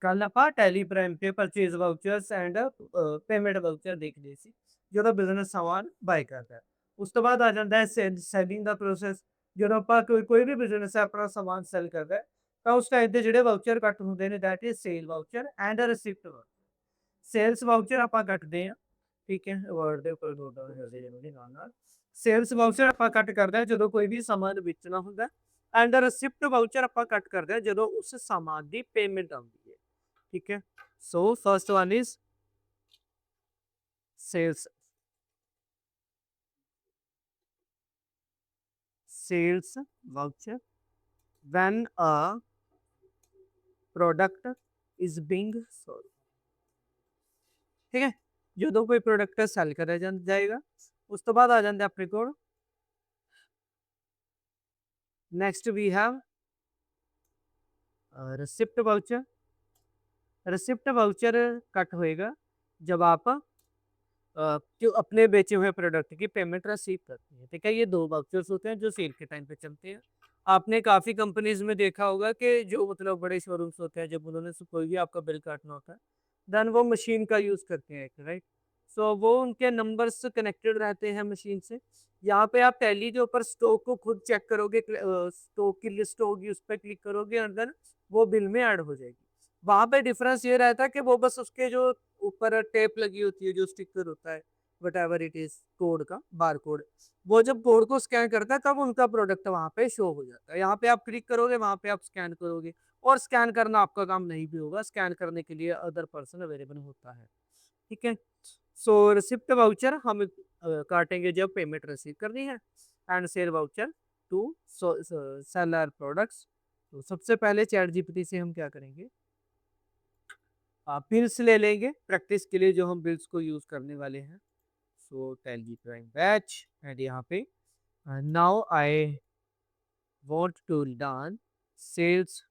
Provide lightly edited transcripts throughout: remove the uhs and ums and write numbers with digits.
ਕੱਲ ਆਪਾਂ Tally prime ਤੇ ਪਰਚੇਜ਼ ਵਾਊਚਰਸ ਐਂਡ ਪੇਮੈਂਟ ਵਾਊਚਰ ਦੇਖ ਲਏ ਸੀ ਜਦੋਂ ਬਿਜ਼ਨਸ ਸਮਾਨ ਬਾਈ ਕਰਦਾ ਹੈ। ਉਸ ਤੋਂ ਬਾਅਦ ਆ ਜਾਂਦਾ ਹੈ ਸੈਲਿੰਗ ਦਾ ਪ੍ਰੋਸੈਸ। ਜਦੋਂ ਆਪਾਂ ਕੋਈ ਵੀ ਬਿਜ਼ਨਸ ਹੈ ਆਪਣਾ ਸਮਾਨ ਸੈਲ ਕਰਦਾ ਹੈ ਤਾਂ ਉਸ ਟਾਈਮ ਤੇ ਜਿਹੜੇ ਵਾਊਚਰ ਕੱਟ ਹੁੰਦੇ ਨੇ that is sale voucher and receipt voucher. Sales voucher ਆਪਾਂ ਕੱਟਦੇ ਹਾਂ, ਠੀਕ ਹੈ, ਵਰਡ ਦੇ ਉੱਪਰ ਦੋ ਕਰਦੇ ਜਾਂਦੇ ਨਾਲ ਸੇਲਸ ਵਾਊਚਰ ਆਪਾਂ ਕੱਟ ਕਰਦੇ ਹਾਂ ਜਦੋਂ ਕੋਈ ਵੀ ਸਮਾਨ ਵੇਚਣਾ ਹੁੰਦਾ, ਐਂਡ ਰਿਸਿਪਟ ਵਾਊਚਰ ਆਪਾਂ ਕੱਟ ਕਰਦੇ ਹਾਂ ਜਦੋਂ ਉਸ ਸਮਾਨ ਦੀ ਪੇਮੈਂਟ ਆਉਂਦੀ ਹੈ, ठीक है। So first one is sales sales voucher when a product is being sold, ठीक है। जो कोई प्रोडक्ट सैल करा जाएगा उस तो बाद आ जाते अपने को next we have receipt voucher. Receipt voucher cut होएगा जब आप जो अपने बेचे हुए प्रोडक्ट की पेमेंट रिसीव करते हैं, ठीक है। ये दो वाउचर्स होते हैं जो सेल के टाइम पे चलते हैं। आपने काफ़ी कंपनीज में देखा होगा कि जो मतलब बड़े शोरूम्स होते हैं जब उन्होंने कोई भी आपका बिल काटना होता है देन वो मशीन का यूज़ करते हैं, राइट। सो वो उनके नंबर्स कनेक्टेड रहते हैं मशीन से। यहाँ पे आप टैली के ऊपर स्टॉक को खुद चेक करोगे, स्टॉक की लिस्ट होगी उस पर क्लिक करोगे और देन वो बिल में ऐड हो जाएगी। वहाँ पे डिफरेंस ये रहता है कि वो बस उसके जो ऊपर टेप लगी होती है, जो स्टिकर होता है what ever it is, code का बार कोड, वो जब कोड को स्कैन करता है तब उनका प्रोडक्ट वहाँ पे शो हो जाता है। यहाँ पे आप क्लिक करोगे, वहाँ पे आप स्कैन करोगे, और स्कैन करना आपका काम नहीं भी होगा, स्कैन करने के लिए अदर पर्सन अवेलेबल होता है, ठीक है। सो रिसिप्ट वाउचर हम काटेंगे जब पेमेंट रिसीव करनी है, and sale voucher to sell our products. तो सबसे पहले चैट जीपीटी से हम क्या करेंगे, बिल्स ले लेंगे प्रैक्टिस के लिए जो हम बिल्स को यूज करने वाले हैं। So Tally Prime batch and यहाँ पे now I want to learn sales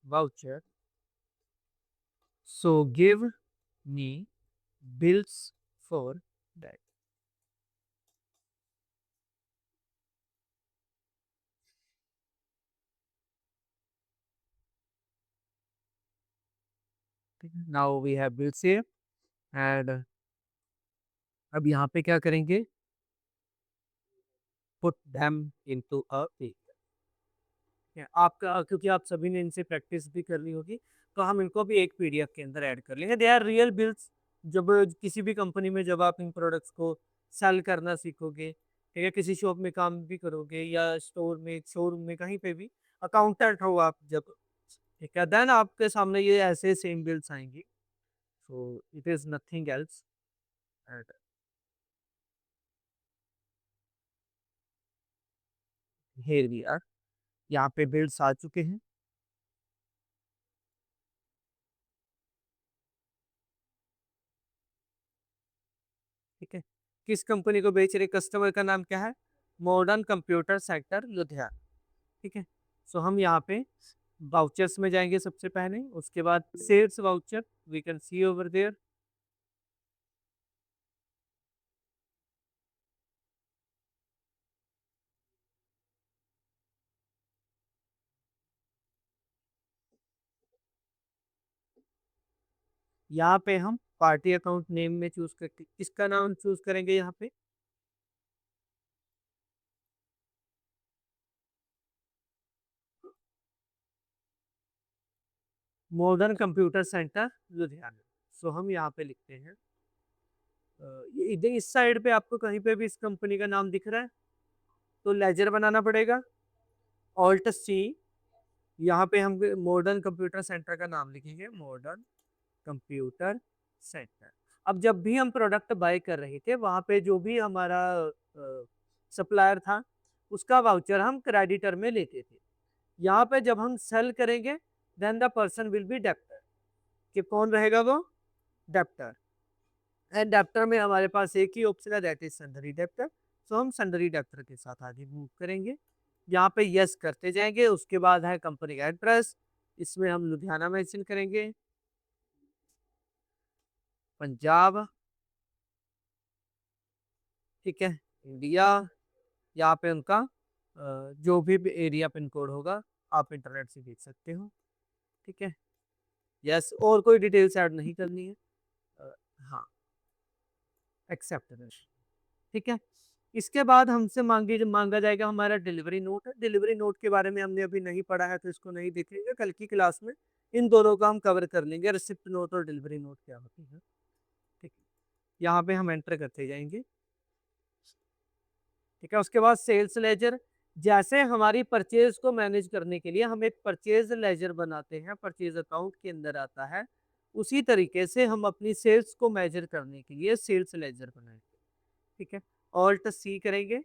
voucher, so give me bills for that. Now we have bills here, and अब यहाँ पे क्या करेंगे, put them into a PDF. आपका क्योंकि आप सभी ने इनसे प्रैक्टिस भी कर ली होगी तो हम इनको भी एक पीडीएफ के अंदर ऐड कर लेंगे। They are real bills. जब किसी भी कंपनी में जब आप इन प्रोडक्ट्स को सेल करना सीखोगे, ठीक है, किसी शॉप में काम भी करोगे या स्टोर में शोरूम में कहीं पे भी अकाउंटेंट हो आप जब, ठीक है, देन आपके सामने ये ऐसे सेम बिल्स आएंगी। So it is nothing else and here we are. यहाँ पे बिल्स आ चुके हैं, ठीक है। किस कंपनी को बेच रहे, कस्टमर का नाम क्या है, मॉडर्न कंप्यूटर सेक्टर लुधियाना, ठीक है। सो हम यहाँ पे वाउचर्स में जाएंगे सबसे पहले, उसके बाद sales voucher we can see over there. यहाँ पे हम पार्टी अकाउंट नेम में चूज करके किसका नाम चूज करेंगे, यहाँ पे modern computer centre Ludhiana. So हम यहाँ पे लिखते हैं ये इधर इस साइड पे आपको कहीं पे भी इस कंपनी का नाम दिख रहा है तो लेजर बनाना पड़ेगा, ऑल्ट सी। यहाँ पे हम मॉडर्न कंप्यूटर सेंटर का नाम लिखेंगे, मॉडर्न कंप्यूटर सेंटर। अब जब भी हम प्रोडक्ट बाय कर रहे थे वहां पे जो भी हमारा सप्लायर था उसका वाउचर हम क्रेडिटर में लेते थे। यहाँ पे जब हम सेल करेंगे then the person will be debtor, कि कौन रहेगा वो, डेप्टर। एंड डेप्टर में हमारे पास एक ही ऑप्शन है दैट इज सन्डरी डेप्टर। सो हम सन्डरी डेप्टर के साथ आगे मूव करेंगे। यहाँ पे यस करते जाएंगे, उसके बाद है कंपनी का एड्रेस, इसमें हम लुधियाना मेंशन करेंगे, पंजाब, ठीक है, इंडिया। यहाँ पे उनका जो भी एरिया पिन कोड होगा आप इंटरनेट से देख सकते हो, ठीक है। यस, और कोई डिटेल्स ऐड नहीं करनी है। हाँ, एक्सेप्ट कर, ठीक है। इसके बाद हमसे मांगा जाएगा हमारा डिलीवरी नोट। डिलीवरी नोट के बारे में हमने अभी नहीं पढ़ा है तो इसको नहीं देखेंगे, कल की क्लास में इन दोनों को हम कवर कर लेंगे, रिसिप्ट नोट और डिलीवरी नोट क्या होती है। ठीक है, यहाँ पे हम एंटर करते जाएंगे। ठीक है, उसके बाद सेल्स लेजर, जैसे हमारी परचेज को मैनेज करने के लिए हम एक परचेज लेजर बनाते हैं, परचेज अकाउंट के अंदर आता है, उसी तरीके से हम अपनी सेल्स को मेजर करने के लिए सेल्स लेजर बनाएंगे। ठीक है, ऑल्ट सी करेंगे,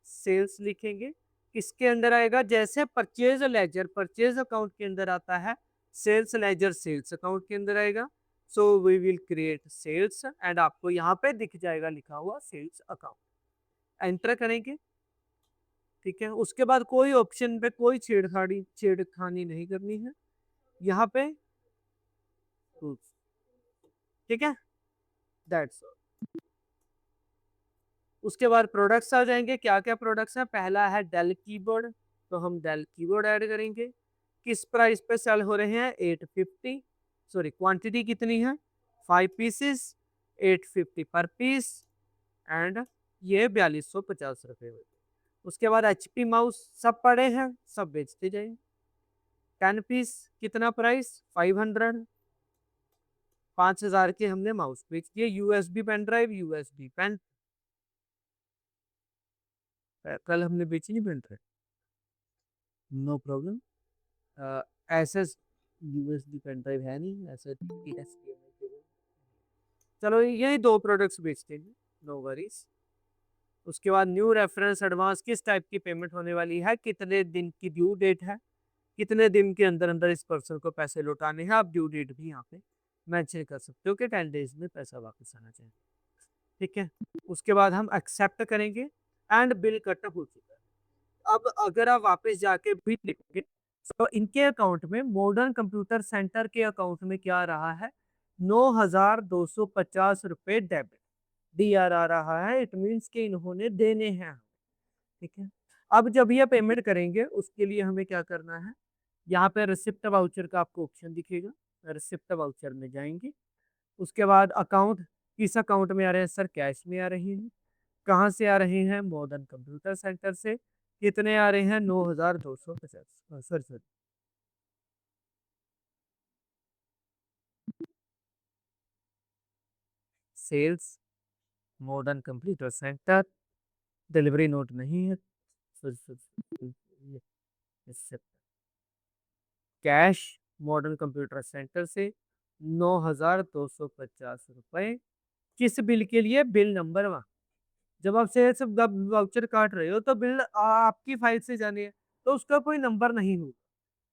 सेल्स लिखेंगे, किसके अंदर आएगा, जैसे परचेज लेजर परचेज अकाउंट के अंदर आता है, सेल्स लेजर सेल्स अकाउंट के अंदर आएगा। So we will create sales and आपको यहाँ पे दिख जाएगा लिखा हुआ सेल्स अकाउंट, एंटर करेंगे। ठीक है, उसके बाद कोई ऑप्शन पे कोई छेड़खानी नहीं करनी है यहाँ पे। ठीक है, दैट्स ऑल। उसके बाद प्रोडक्ट्स आ जाएंगे, क्या क्या प्रोडक्ट्स हैं। पहला है डेल कीबोर्ड, तो हम डेल कीबोर्ड ऐड करेंगे। किस प्राइस पे सेल हो रहे हैं, 850, सॉरी क्वांटिटी कितनी है, 5 पीसेस, 850 पर पीस, एंड ये 4250 रुपये। उसके बाद एचपी माउस सब पड़े हैं, सब बेचते जाएंगे। 10 पीस कितना प्राइस, 500, 5000 के हमने माउस बेच दिए। USB pen drive, USB pen, कल हमने बेची नहीं pen drive, no problem. SS USB pen drive है नहीं, ऐसा चलो यही दो प्रोडक्ट्स बेचते हैं, नो वरीज। उसके बाद न्यू रेफरेंस एडवांस, किस टाइप की पेमेंट होने वाली है, कितने दिन की ड्यू डेट है, कितने दिन के अंदर अंदर इस पर्सन को पैसे लौटाने हैं। आप ड्यू डेट भी यहाँ पे मेंशन कर सकते हो कि 10 डेज में पैसा वापस आना चाहिए। ठीक है, उसके बाद हम एक्सेप्ट करेंगे एंड बिल कट हो चुका है। अब अगर आप वापस जाके बिल लिखोगे तो इनके अकाउंट में, मॉडर्न कंप्यूटर सेंटर के अकाउंट में क्या आ रहा है, 9250 रुपये डेबिट डी आर आ रहा है। इट मीन्स कि इन्होंने देने हैं। ठीक है, अब जब ये पेमेंट करेंगे उसके लिए हमें क्या करना है, यहाँ पे रिसिप्ट वाउचर का आपको ऑप्शन दिखेगा, रिसिप्ट वाउचर में जाएंगे। उसके बाद अकाउंट, किस अकाउंट में आ रहे हैं सर, कैश में आ रहे हैं। कहाँ से आ रहे हैं, मॉडर्न कंप्यूटर सेंटर से। कितने आ रहे हैं, 9250, sir sir sales, modern computer centre, delivery note नहीं है, sir sir cash, modern computer centre से 9250 रुपये। किस बिल के लिए, बिल नंबर 1। जब आप सेल्स वाउचर काट रहे हो तो बिल आपकी फाइल से जानी है, तो उसका कोई नंबर नहीं होगा।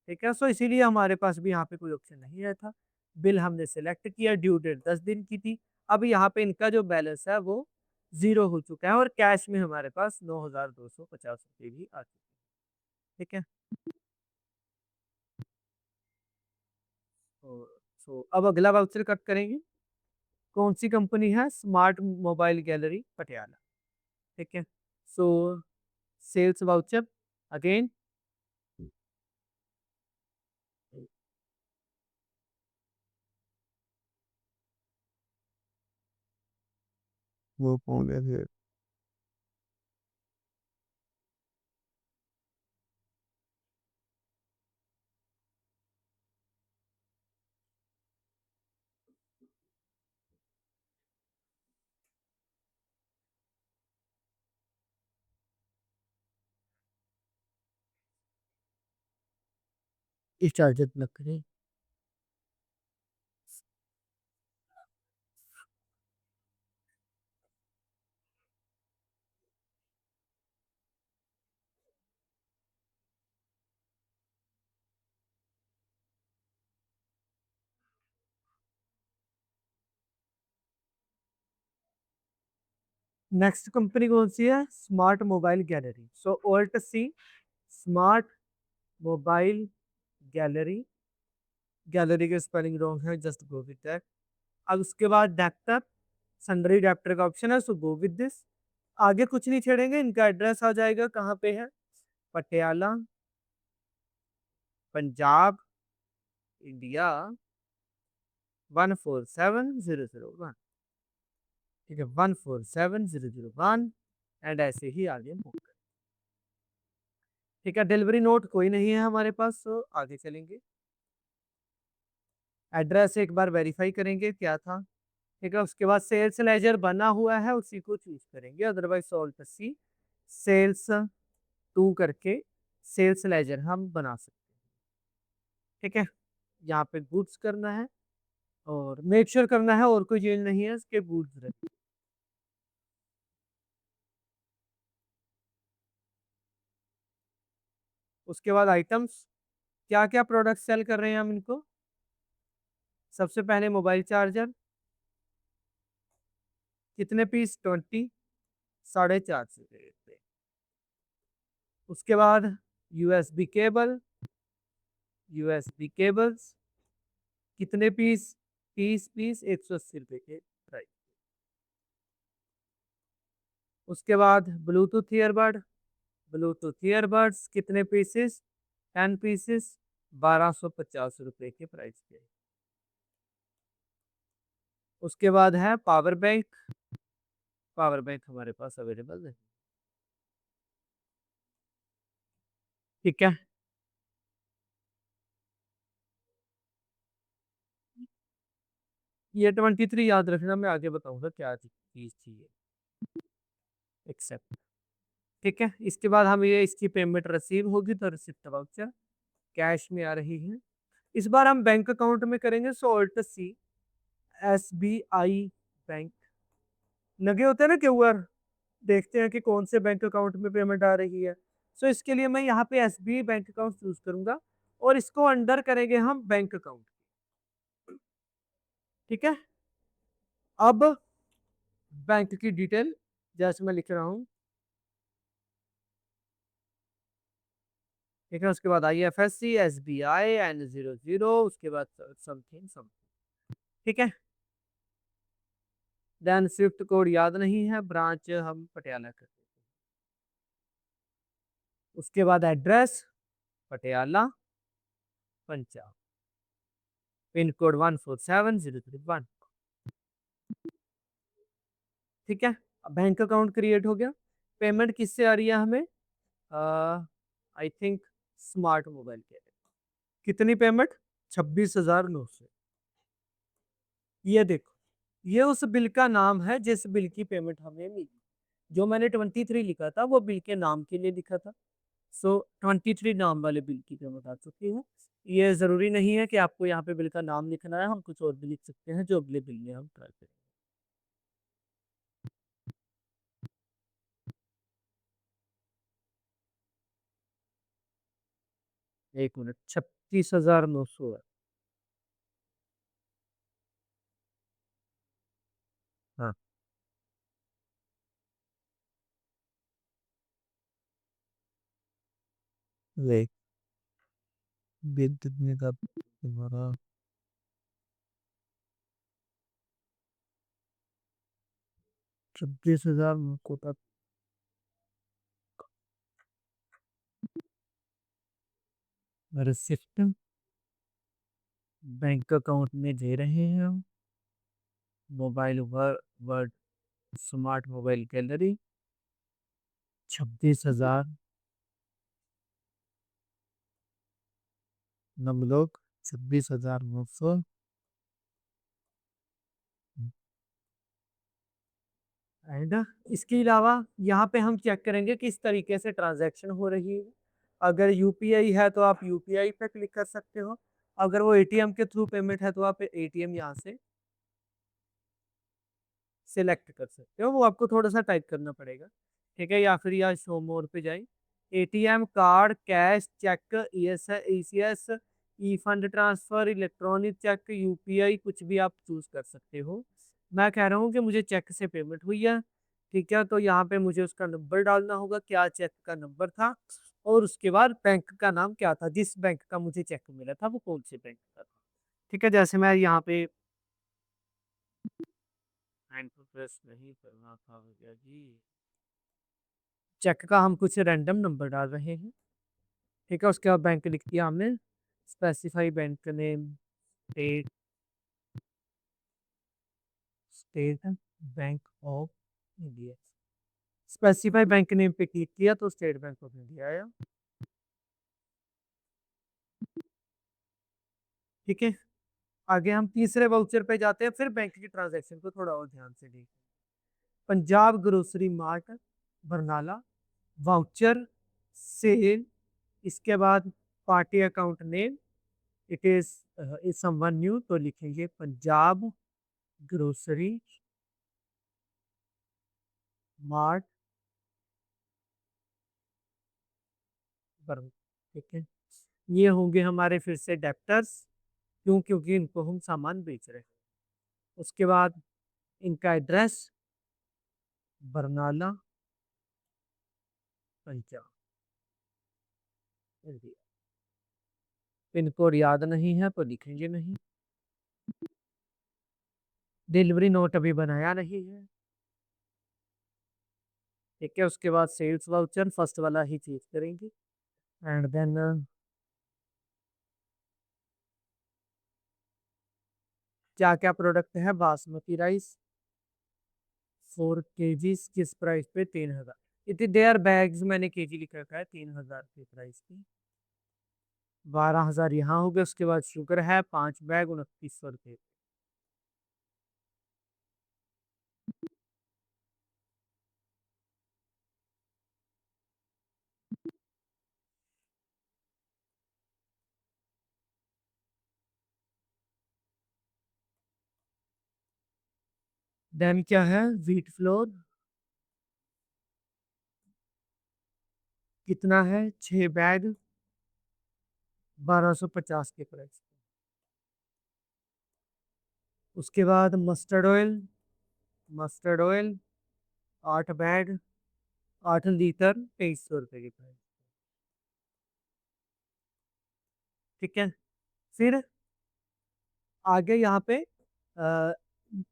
ठीक है, सो इसीलिए हमारे पास भी यहाँ पे कोई ऑप्शन नहीं आया था। बिल हमने सेलेक्ट किया, ड्यू डेट 10 दिन की थी। अब यहाँ पे इनका जो बैलेंस है वो 0 हो चुका है और कैश में हमारे पास 9250 रुपये भी आ चुके हैं। ठीक है, सो अब अगला वाउचर कट करेंगे। कौन सी कंपनी है, स्मार्ट मोबाइल गैलरी पटियाला। ठीक है, सो सेल्स वाउचर अगेन, वो कौन है, इस चार्जर प्लग करें। नेक्स्ट कंपनी कौन सी है, smart mobile gallery. So alt C, smart mobile gallery, gallery के स्पेलिंग रॉन्ग है, जस्ट गो विद दैट। अब उसके बाद अडेप्टर, सन्डरी अडेप्टर का ऑप्शन है, सो गो विद दिस। आगे कुछ नहीं छेड़ेंगे, इनका एड्रेस आ जाएगा कहाँ पे है, पटियाला, पंजाब, इंडिया। 147001, ठीक है, 147001 एंड ऐसे ही आगे मूव करें। ठीक है, डिलीवरी नोट कोई नहीं है हमारे पास, तो आगे चलेंगे। एड्रेस एक बार वेरीफाई करेंगे क्या था। ठीक है, उसके बाद सेल्स लेजर बना हुआ है उसी को चूज करेंगे, otherwise alt C sales to करके सेल्स लेजर हम बना सकते हैं। ठीक है, यहाँ पे गुड्स करना है और मेक श्योर करना है और कोई चीज नहीं है इसके गुड्स रहे। उसके बाद आइटम्स, क्या क्या प्रोडक्ट सेल कर रहे हैं हम इनको। सबसे पहले मोबाइल चार्जर, कितने पीस, 20, 450 रुपये। उसके बाद यूएसबी केबल, यूएसबी केबल्स कितने पीस, 30 पीस, 180 रुपये के प्राइस। उसके बाद ब्लूटूथ ईयरबड, ब्लूटूथ ईयरबड्स कितने पीसेस, 10 पीसेस, 1250 रुपये के प्राइस के। उसके बाद है पावर बैंक, पावर बैंक हमारे पास अवेलेबल है। ठीक है, ये 23 याद रखना, मैं आगे बताऊंगा क्या चीज थी ये। एक्सेप्ट। ठीक है, इसके बाद हम ये इसकी पेमेंट रिसीव होगी तो रिसिप्ट वाउचर कैश में आ रही है। इस बार हम बैंक अकाउंट में करेंगे, so alt C S B I bank, लगे होते हैं ना क्यूआर, देखते हैं कि कौन से बैंक अकाउंट में पेमेंट आ रही है। सो इसके लिए मैं यहाँ पे S B I bank account choose करूंगा और इसको अंडर करेंगे हम बैंक अकाउंट। ठीक है, अब बैंक की डिटेल जैसे मैं लिख रहा हूँ। ठीक है, उसके बाद IFSC, SBI, N00, उसके बाद समथिंग समथिंग। ठीक है, देन स्विफ्ट कोड याद नहीं है, ब्रांच हम पटियाला कर देते हैं। उसके बाद address Patiala Punjab, pin code 147031। ठीक है, बैंक अकाउंट क्रिएट हो गया। पेमेंट किससे आ रही है हमें, आई थिंक स्मार्ट मोबाइल के। कितनी पेमेंट, 26,900। ये देखो, ये उस बिल का नाम है जिस बिल की पेमेंट हमें मिली। जो मैंने 23 लिखा था वो बिल के नाम के लिए लिखा था। सो 23 नाम वाले बिल की पेमेंट आ चुकी है। ये जरूरी नहीं है कि आपको यहाँ पे बिल का नाम लिखना है, हम कुछ और भी लिख सकते हैं जो अगले बिल में हम ट्राई करेंगे। एक मिनट, 36,900 है। हाँ, ले बिल कितने का तुम्हारा, 26,000 को तक रिसिप्ट बैंक अकाउंट में दे रहे हैं हम। Mobile word smart mobile gallery 26,000, नम लोग 26,900। एंड इसके अलावा यहाँ पे हम चेक करेंगे किस तरीके से ट्रांजैक्शन हो रही है। अगर यूपीआई है तो आप यूपीआई पे क्लिक कर सकते हो, अगर वो एटीएम के थ्रू पेमेंट है तो आप एटीएम यहाँ से सिलेक्ट कर सकते हो, वो आपको थोड़ा सा टाइप करना पड़ेगा। ठीक है, या फिर यहाँ शो मोर पे जाए, ATM card, cash, cheque, ECS, e fund transfer, electronic cheque, UPI, कुछ भी आप चूज कर सकते हो। मैं कह रहा हूँ कि मुझे चेक से पेमेंट हुई है। ठीक है, तो यहाँ पे मुझे उसका नंबर डालना होगा, क्या चेक का नंबर था, और उसके बाद बैंक का नाम क्या था, जिस बैंक का मुझे चेक मिला था वो कौन से बैंक का था। ठीक है, जैसे मैं यहाँ पे प्रेस नहीं करना था भैया जी, चेक का हम कुछ रैंडम नंबर डाल रहे हैं। ठीक है, उसके बाद बैंक लिख दिया हमने, specify bank name, date, State Bank of India, specify bank name पे क्लिक किया तो स्टेट बैंक ऑफ इंडिया आया। ठीक है, आगे हम तीसरे वाउचर पे जाते हैं, फिर बैंक की ट्रांजैक्शन को थोड़ा और ध्यान से देखते हैं। Punjab grocery mart Barnala, voucher sale, इसके बाद party account name, it is someone new, तो लिखेंगे पंजाब ग्रोसरी मार्ट बरनाला। ठीक है, ये होंगे हमारे फिर से डेप्टर्स, क्यों? क्योंकि इनको हम सामान बेच रहे हैं। उसके बाद इनका address Barnala Punjab, India. Pin code याद नहीं है तो लिखेंगे नहीं। डिलीवरी नोट अभी बनाया नहीं है। ठीक है, उसके बाद सेल्स वाउचर फर्स्ट वाला ही चीज करेंगे, एंड देन क्या क्या प्रोडक्ट है? बासमती राइस 4 kg, किस प्राइस पे? 3,000। इतनी देयर बैग्स मैंने केजी लिख रखा है 3,000 के प्राइस की। 12,000 यहाँ हो गए। उसके बाद शुगर है 5 बैग 2,900 रुपये। देन क्या है? व्हीट फ्लोर कितना है? 6 बैग 1,250 के प्राइस। उसके बाद मस्टर्ड ऑयल 8 बैग 8 लीटर 2,300 रुपये की प्राइस। ठीक है, फिर आगे यहाँ पे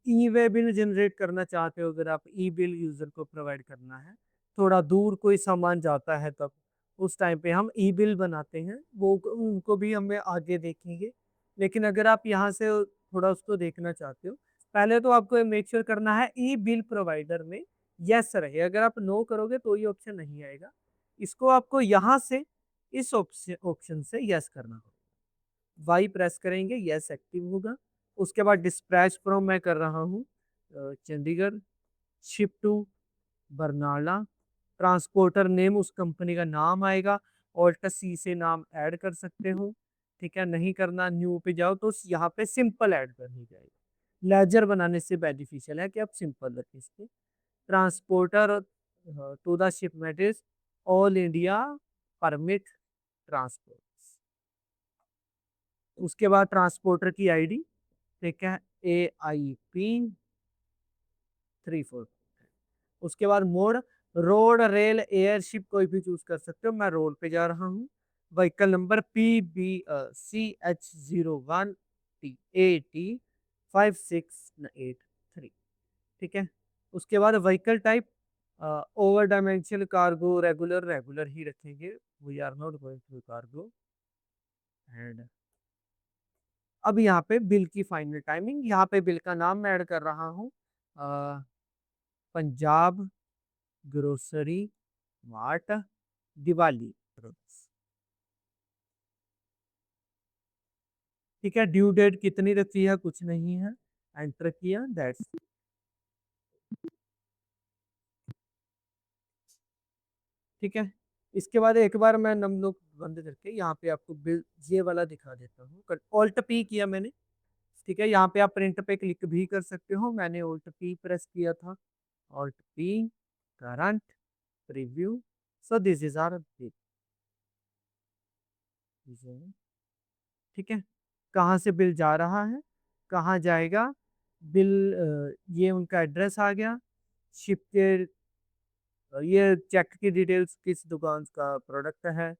ई वे बिल जनरेट करना चाहते हो, अगर आप ई बिल यूजर को प्रोवाइड करना है, थोड़ा दूर कोई सामान जाता है तब उस टाइम पे हम ई बिल बनाते हैं, वो उनको भी हमें आगे देखेंगे। लेकिन अगर आप यहाँ से थोड़ा उसको देखना चाहते हो, पहले तो आपको मेक श्योर करना है ई बिल प्रोवाइडर में यस रहे। अगर आप नो करोगे तो ये ऑप्शन नहीं आएगा, इसको आपको यहाँ से इस ऑप्शन ऑप्शन से यस करना होगा। वाई प्रेस करेंगे, यस एक्टिव होगा। उसके बाद डिस्पैच फ्रॉम मैं कर रहा हूँ Chandigarh, ship to Barnala, transporter name उस कंपनी का नाम आएगा, ऑल्ट सी से नाम ऐड कर सकते हो। ठीक है, नहीं करना न्यू पे जाओ तो यहाँ पे सिंपल ऐड करनी जाएगी। लेजर बनाने से बेनिफिशियल है कि आप सिंपल रखें इसके। Transporter to the shipment is all India permit transport. उसके बाद ट्रांसपोर्टर की आईडी, ठीक है, AIP 34। उसके बाद मोड, रोड रेल एयरशिप कोई भी चूज कर सकते हो, मैं रोड पे जा रहा हूँ। Vehicle number PBCH01TAT5683। ठीक है, उसके बाद vehicle type over dimensional cargo, regular regular ही रखेंगे, we are not going to cargo. And अब यहाँ पे बिल की फाइनल टाइमिंग, यहाँ पे बिल का नाम मैं ऐड कर रहा हूँ Punjab grocery mart Diwali products. ठीक है, ड्यू डेट कितनी रखी है? कुछ नहीं है, एंटर किया, दैट्स। ठीक है, इसके बाद एक बार मैं नम लोग बंद करके यहाँ पे आपको बिल ये वाला दिखा देता हूँ। ऑल्ट पी किया मैंने। ठीक है, यहाँ पे आप प्रिंट पे क्लिक भी कर सकते हो, मैंने ऑल्ट पी प्रेस किया था। Alt P, current, preview, so this is our bill. ठीक है, कहाँ से बिल जा रहा है, कहाँ जाएगा बिल, ये उनका एड्रेस आ गया। शिप के ये चेक की डिटेल्स, किस दुकान का प्रोडक्ट है।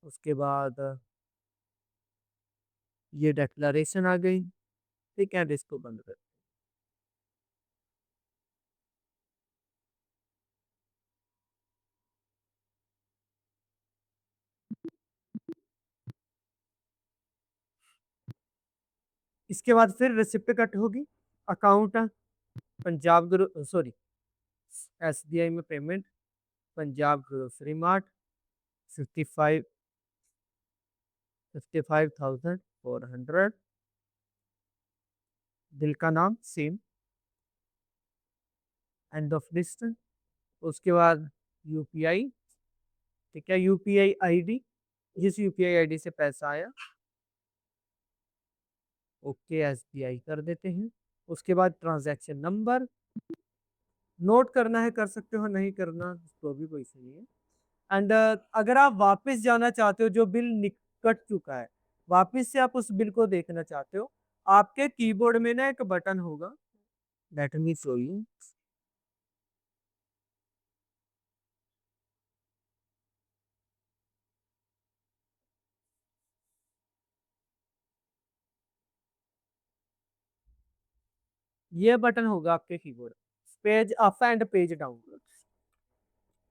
उसके बाद ये डिक्लेरेशन आ गई। ठीक है, इसको बंद कर। इसके बाद फिर रिसिप्ट कट होगी, अकाउंट पंजाब सॉरी, एसबीआई में पेमेंट, पंजाब ग्रोसरी मार्ट, 55 55,400, दिल का नाम सेम, एंड ऑफ लिस्ट। उसके बाद यूपीआई, ठीक है, यूपीआई आईडी, जिस यूपीआई आईडी से पैसा आया, ओके एसबीआई कर देते हैं। उसके बाद ट्रांजैक्शन नंबर, नोट करना है कर सकते हो, नहीं करना तो भी कोई सही है। एंड अगर आप वापस जाना चाहते हो, जो बिल कट चुका है, वापस से आप उस बिल को देखना चाहते हो, आपके कीबोर्ड में ना एक बटन होगा, लेट मी शो यू। ये बटन होगा आपके keyboard, page up and page down.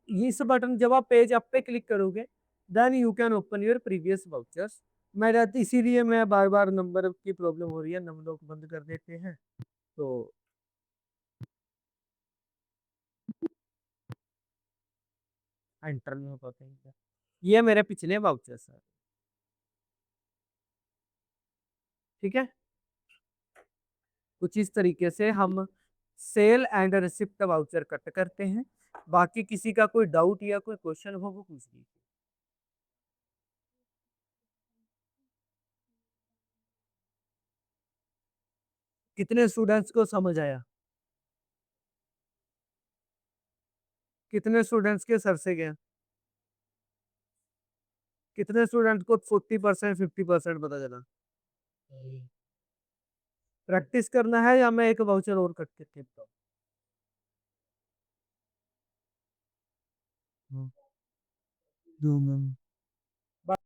इस बटन, जब आप पेज अप पे क्लिक करोगे, then you can open your previous vouchers. मेरा इसीलिए मैं बार बार नंबर की प्रॉब्लम हो रही है, नंबर लोग बंद कर देते हैं, तो एंटर नहीं हो पाते हैं। ये मेरे पिछले वाउचर्स है, ठीक है। कुछ इस तरीके से हम sale and receipt voucher cut करते हैं। बाकी किसी का कोई डाउट या कोई क्वेश्चन हो वो पूछ लीजिए। कितने स्टूडेंट्स को समझ आया? कितने स्टूडेंट्स के सर से गया? कितने स्टूडेंट को 40% 50% पता चला? प्रैक्टिस करना है या मैं एक वाउचर और कट के देता हूँ? दो मैम।